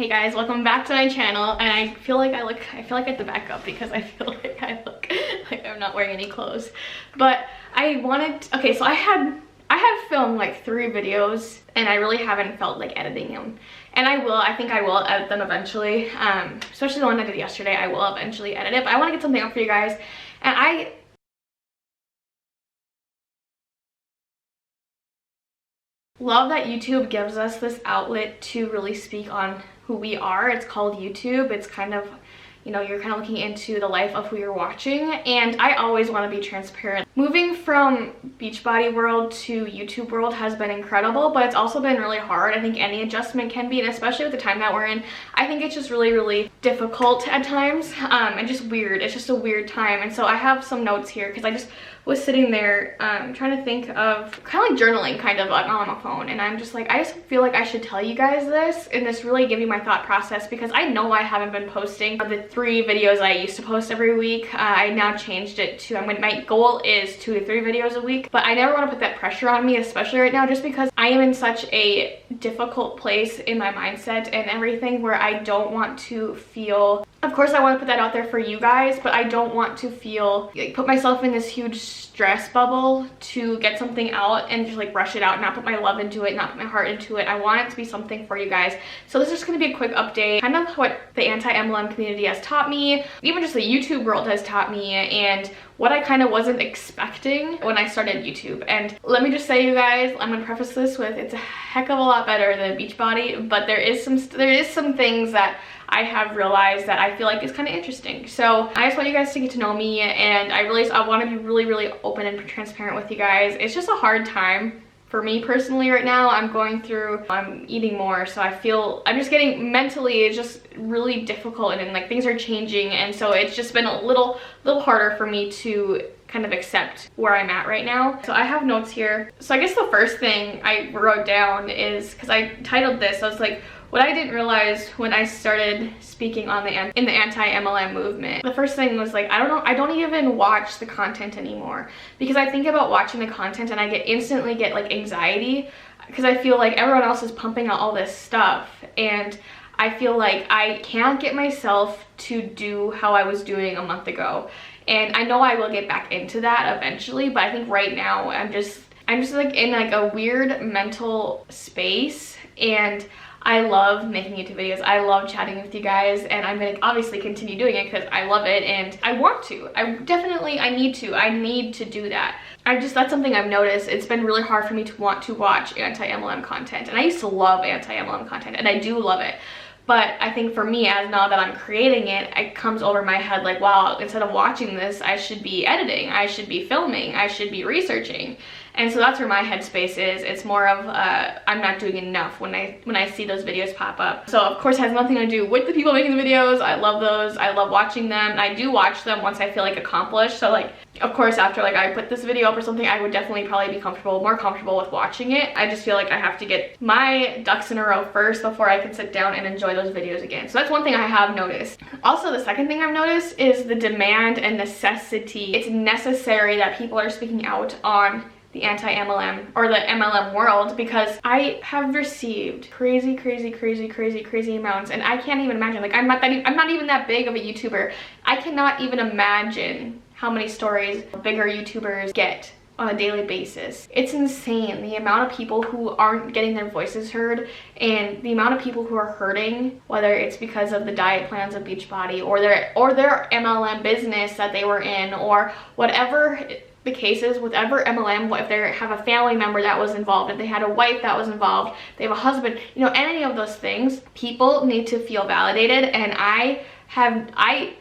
guys, welcome back to my channel. And I feel like I have to back up because I feel like I look like I'm not wearing any clothes. But I wanted, okay, so I have filmed like 3 videos and I really haven't felt like editing them. And I think I will edit them eventually. Especially the one I did yesterday, I will eventually edit it. But I want to get something up for you guys. And I love that YouTube gives us this outlet to really speak on who we are. It's called YouTube. It's kind of, you know, you're kind of looking into the life of who you're watching, and I always want to be transparent. Moving from Beachbody world to YouTube world has been incredible, but it's also been really hard. I think any adjustment can be, and especially with the time that we're in, I think it's just really difficult at times, and just weird. It's just a weird time. And so I have some notes here because I just was sitting there trying to think of kind of like journaling kind of like on my phone, and I'm just like, I just feel like I should tell you guys this and this really give you my thought process, because I know I haven't been posting the 3 videos I used to post every week. I now changed it to, my goal is 2 to 3 videos a week, but I never want to put that pressure on me, especially right now, just because I am in such a difficult place in my mindset and everything where I don't want to feel, of course I want to put that out there for you guys, but I don't want to feel like put myself in this huge stress bubble to get something out and just like rush it out, not put my love into it, not put my heart into it. I want it to be something for you guys. So this is going to be a quick update, kind of what the anti-MLM community has taught me, even just the YouTube world has taught me, and what I kind of wasn't expecting when I started YouTube. And let me just say, you guys, I'm gonna preface this with, it's a heck of a lot better than Beachbody, but there is some things that I have realized that I feel like is kind of interesting. So I just want you guys to get to know me, and I want to be really open and transparent with you guys. It's just a hard time for me personally right now. I'm eating more, so I'm just getting mentally, it's just really difficult, and like things are changing, and so it's just been a little harder for me to kind of accept where I'm at right now. So I have notes here. So I guess the first thing I wrote down is, because I titled this, I was like, what I didn't realize when I started speaking in the anti-MLM movement. The first thing was like, I don't even watch the content anymore, because I think about watching the content and I instantly get like anxiety, because I feel like everyone else is pumping out all this stuff, and I feel like I can't get myself to do how I was doing a month ago. And I know I will get back into that eventually, but I think right now I'm just like in like a weird mental space, and I love making YouTube videos. I love chatting with you guys, and I'm gonna obviously continue doing it because I love it and I want to. I need to do that. That's something I've noticed. It's been really hard for me to want to watch anti-MLM content, and I used to love anti-MLM content, and I do love it. But I think for me, as now that I'm creating it, it comes over my head like, wow, instead of watching this, I should be editing, I should be filming, I should be researching. And so that's where my headspace is. It's more of I'm not doing enough when I see those videos pop up. So of course it has nothing to do with the people making the videos. I love those. I love watching them, and I do watch them once I feel like accomplished. So like, of course, after like I put this video up or something, I would definitely probably be more comfortable with watching it. I just feel like I have to get my ducks in a row first before I can sit down and enjoy those videos again. So that's one thing I have noticed. Also, the second thing I've noticed is the demand and necessity. It's necessary that people are speaking out on the anti-MLM or the MLM world, because I have received crazy amounts, and I can't even imagine. Like, I'm not even that big of a YouTuber. I cannot even imagine how many stories bigger YouTubers get on a daily basis. It's insane, the amount of people who aren't getting their voices heard, and the amount of people who are hurting, whether it's because of the diet plans of Beachbody or their MLM business that they were in, or whatever the cases with ever MLM. If they have a family member that was involved, if they had a wife that was involved, they have a husband, you know, any of those things, people need to feel validated. And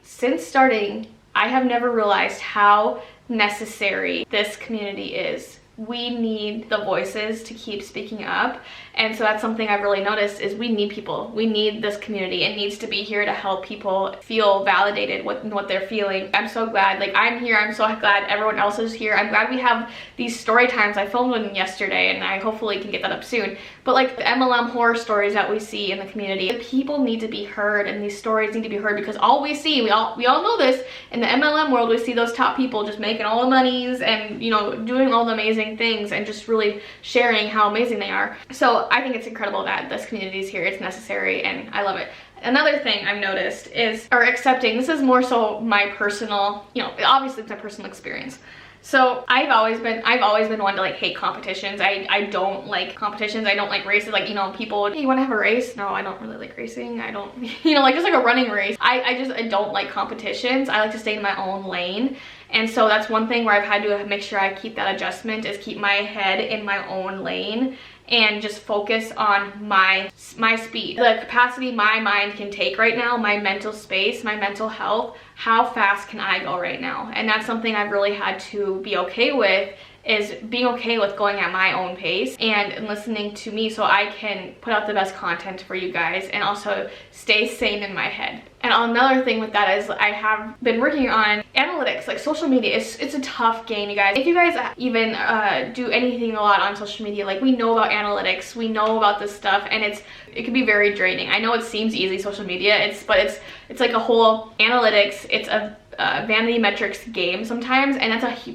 since starting, I have never realized how necessary this community is. We need the voices to keep speaking up, and so that's something I've really noticed, is we need people. We need this community. It needs to be here to help people feel validated with what they're feeling. I'm so glad, like, I'm here. I'm so glad everyone else is here. I'm glad we have these story times. I filmed one yesterday, and I hopefully can get that up soon. But like the MLM horror stories that we see in the community, the people need to be heard, and these stories need to be heard, because all we see, we all know this, in the MLM world, we see those top people just making all the monies and, you know, doing all the amazing amazing things and just really sharing how amazing they are. So I think it's incredible that this community is here. It's necessary and I love it. Another thing I've noticed is, or accepting, this is more so my personal, you know, obviously it's my personal experience. So I've always been one to like hate competitions. I don't like competitions. I don't like races. Like, you know, people, hey, you want to have a race? No, I don't really like racing. I don't, you know, like just like a running race. I don't like competitions. I like to stay in my own lane. And so that's one thing where I've had to make sure I keep that adjustment, is keep my head in my own lane and just focus on my speed, the capacity my mind can take right now, my mental space, my mental health. How fast can I go right now? And that's something I've really had to be okay with, is being okay with going at my own pace and listening to me so I can put out the best content for you guys and also stay sane in my head. And another thing with that is I have been working on analytics, like social media. It's a tough game, you guys. If you guys even do anything a lot on social media, like we know about analytics, we know about this stuff, and it can be very draining. I know it seems easy, social media, but it's like a whole analytics. It's a vanity metrics game sometimes, and that's a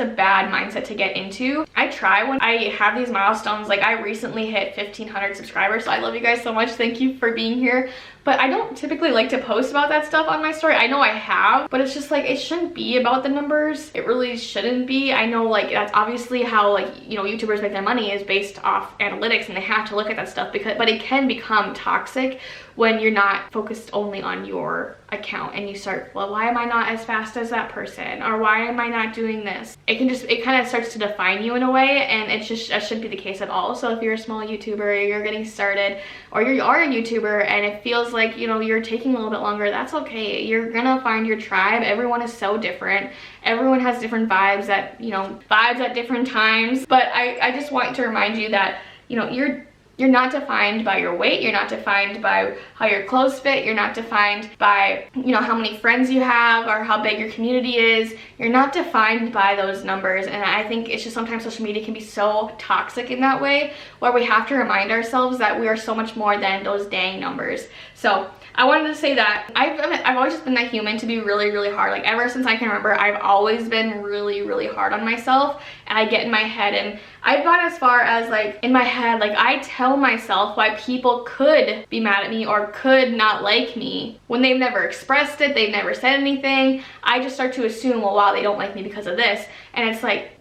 bad mindset to get into. I try when I have these milestones, like I recently hit 1,500 subscribers, so I love you guys so much. Thank you for being here. But I don't typically like to post about that stuff on my story. I know I have, but it's just like, it shouldn't be about the numbers. It really shouldn't be. I know like that's obviously how, like, you know, YouTubers make their money is based off analytics, and they have to look at that stuff, but it can become toxic when you're not focused only on your account and you start, well, why am I not as fast as that person? Or why am I not doing this? It kind of starts to define you in a way, and that shouldn't be the case at all. So if you're a small YouTuber, you're getting started, or you are a YouTuber and it feels like, you know, you're taking a little bit longer, that's okay. You're gonna find your tribe. Everyone is so different. Everyone has different vibes at different times. But I just want to remind you that, you know, you're not defined by your weight. You're not defined by how your clothes fit. You're not defined by, you know, how many friends you have or how big your community is. You're not defined by those numbers. And I think it's just sometimes social media can be so toxic in that way, where we have to remind ourselves that we are so much more than those dang numbers. So I wanted to say that I've always just been that human to be really, really hard. Like ever since I can remember, I've always been really, really hard on myself, and I get in my head, and I've gone as far as like in my head, like I tell myself why people could be mad at me or could not like me when they've never expressed it, they've never said anything. I just start to assume, well, wow, they don't like me because of this. And it's like,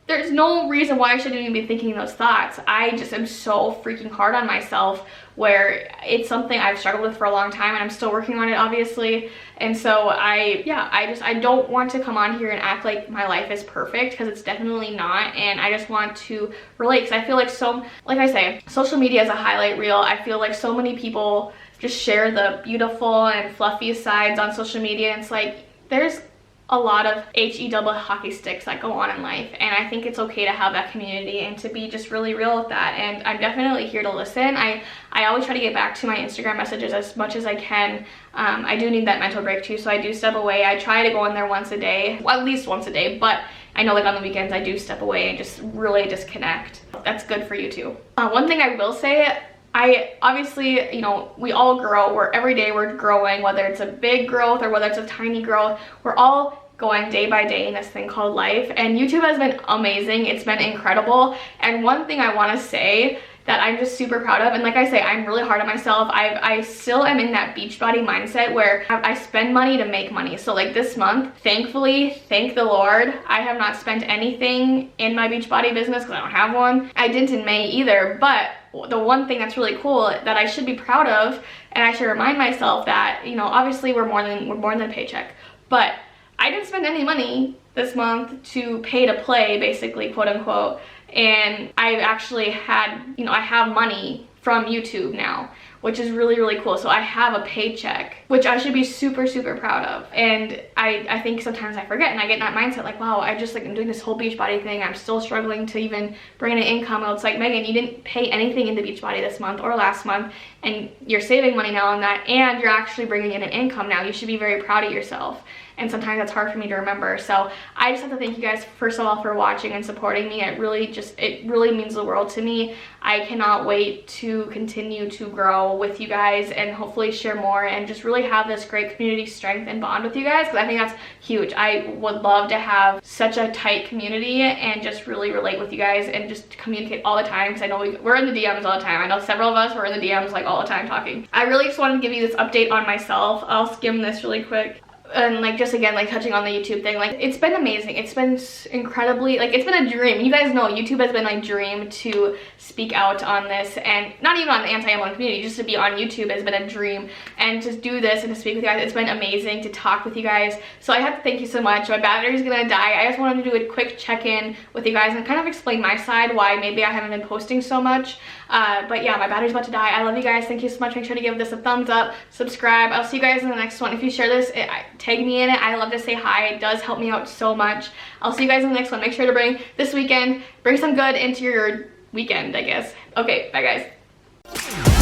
there's no reason why I shouldn't even be thinking those thoughts. I just am so freaking hard on myself, where it's something I've struggled with for a long time, and I'm still working on it, obviously. And so I don't want to come on here and act like my life is perfect, because it's definitely not. And I just want to relate, because I feel like like I say, social media is a highlight reel. I feel like so many people just share the beautiful and fluffy sides on social media, and it's like, there's a lot of HE double hockey sticks that go on in life, and I think it's okay to have that community and to be just really real with that. And I'm definitely here to listen. I always try to get back to my Instagram messages as much as I can. I do need that mental break too, so I do step away. I try to go in there once a day, well, at least once a day, but I know like on the weekends I do step away and just really disconnect. That's good for you too. One thing I will say, obviously, you know, we all grow. Every day we're growing, whether it's a big growth or whether it's a tiny growth. We're all going day by day in this thing called life, and YouTube has been amazing. It's been incredible. And one thing I want to say that I'm just super proud of, and like I say, I'm really hard on myself. I still am in that Beachbody mindset where I spend money to make money. So like this month, thankfully, thank the Lord, I have not spent anything in my Beachbody business because I don't have one. I didn't in May either, but the one thing that's really cool that I should be proud of, and I should remind myself that, you know, obviously we're more than a paycheck, but I didn't spend any money this month to pay to play, basically, quote unquote. And I've actually had, you know, I have money from YouTube now, which is really, really cool. So I have a paycheck, which I should be super, super proud of. And I think sometimes I forget, and I get in that mindset like, wow, I'm doing this whole Beachbody thing. I'm still struggling to even bring in income. Well, it's like, Megan, you didn't pay anything into Beachbody this month or last month, and you're saving money now on that, and you're actually bringing in an income now. You should be very proud of yourself. And sometimes that's hard for me to remember. So I just have to thank you guys, first of all, for watching and supporting me. It really means the world to me. I cannot wait to continue to grow with you guys and hopefully share more and just really have this great community strength and bond with you guys, because I think that's huge. I would love to have such a tight community and just really relate with you guys and just communicate all the time, because I know we're in the DMs all the time. I know several of us were in the DMs like all the time talking. I really just wanted to give you this update on myself. I'll skim this really quick. And like, just again, like touching on the YouTube thing, like it's been amazing. It's been incredibly, like, it's been a dream. You guys know YouTube has been my dream to speak out on this, and not even on the anti-MLM community, just to be on YouTube has been a dream. And to do this and to speak with you guys, it's been amazing to talk with you guys. So I have to thank you so much. My battery's gonna die. I just wanted to do a quick check-in with you guys and kind of explain my side, why maybe I haven't been posting so much. But yeah, my battery's about to die. I love you guys. Thank you so much. Make sure to give this a thumbs up, subscribe. I'll see you guys in the next one. If you share this, tag me in it. I love to say hi. It does help me out so much. I'll see you guys in the next one. Make sure to bring this weekend, bring some good into your weekend, I guess. Okay, bye guys.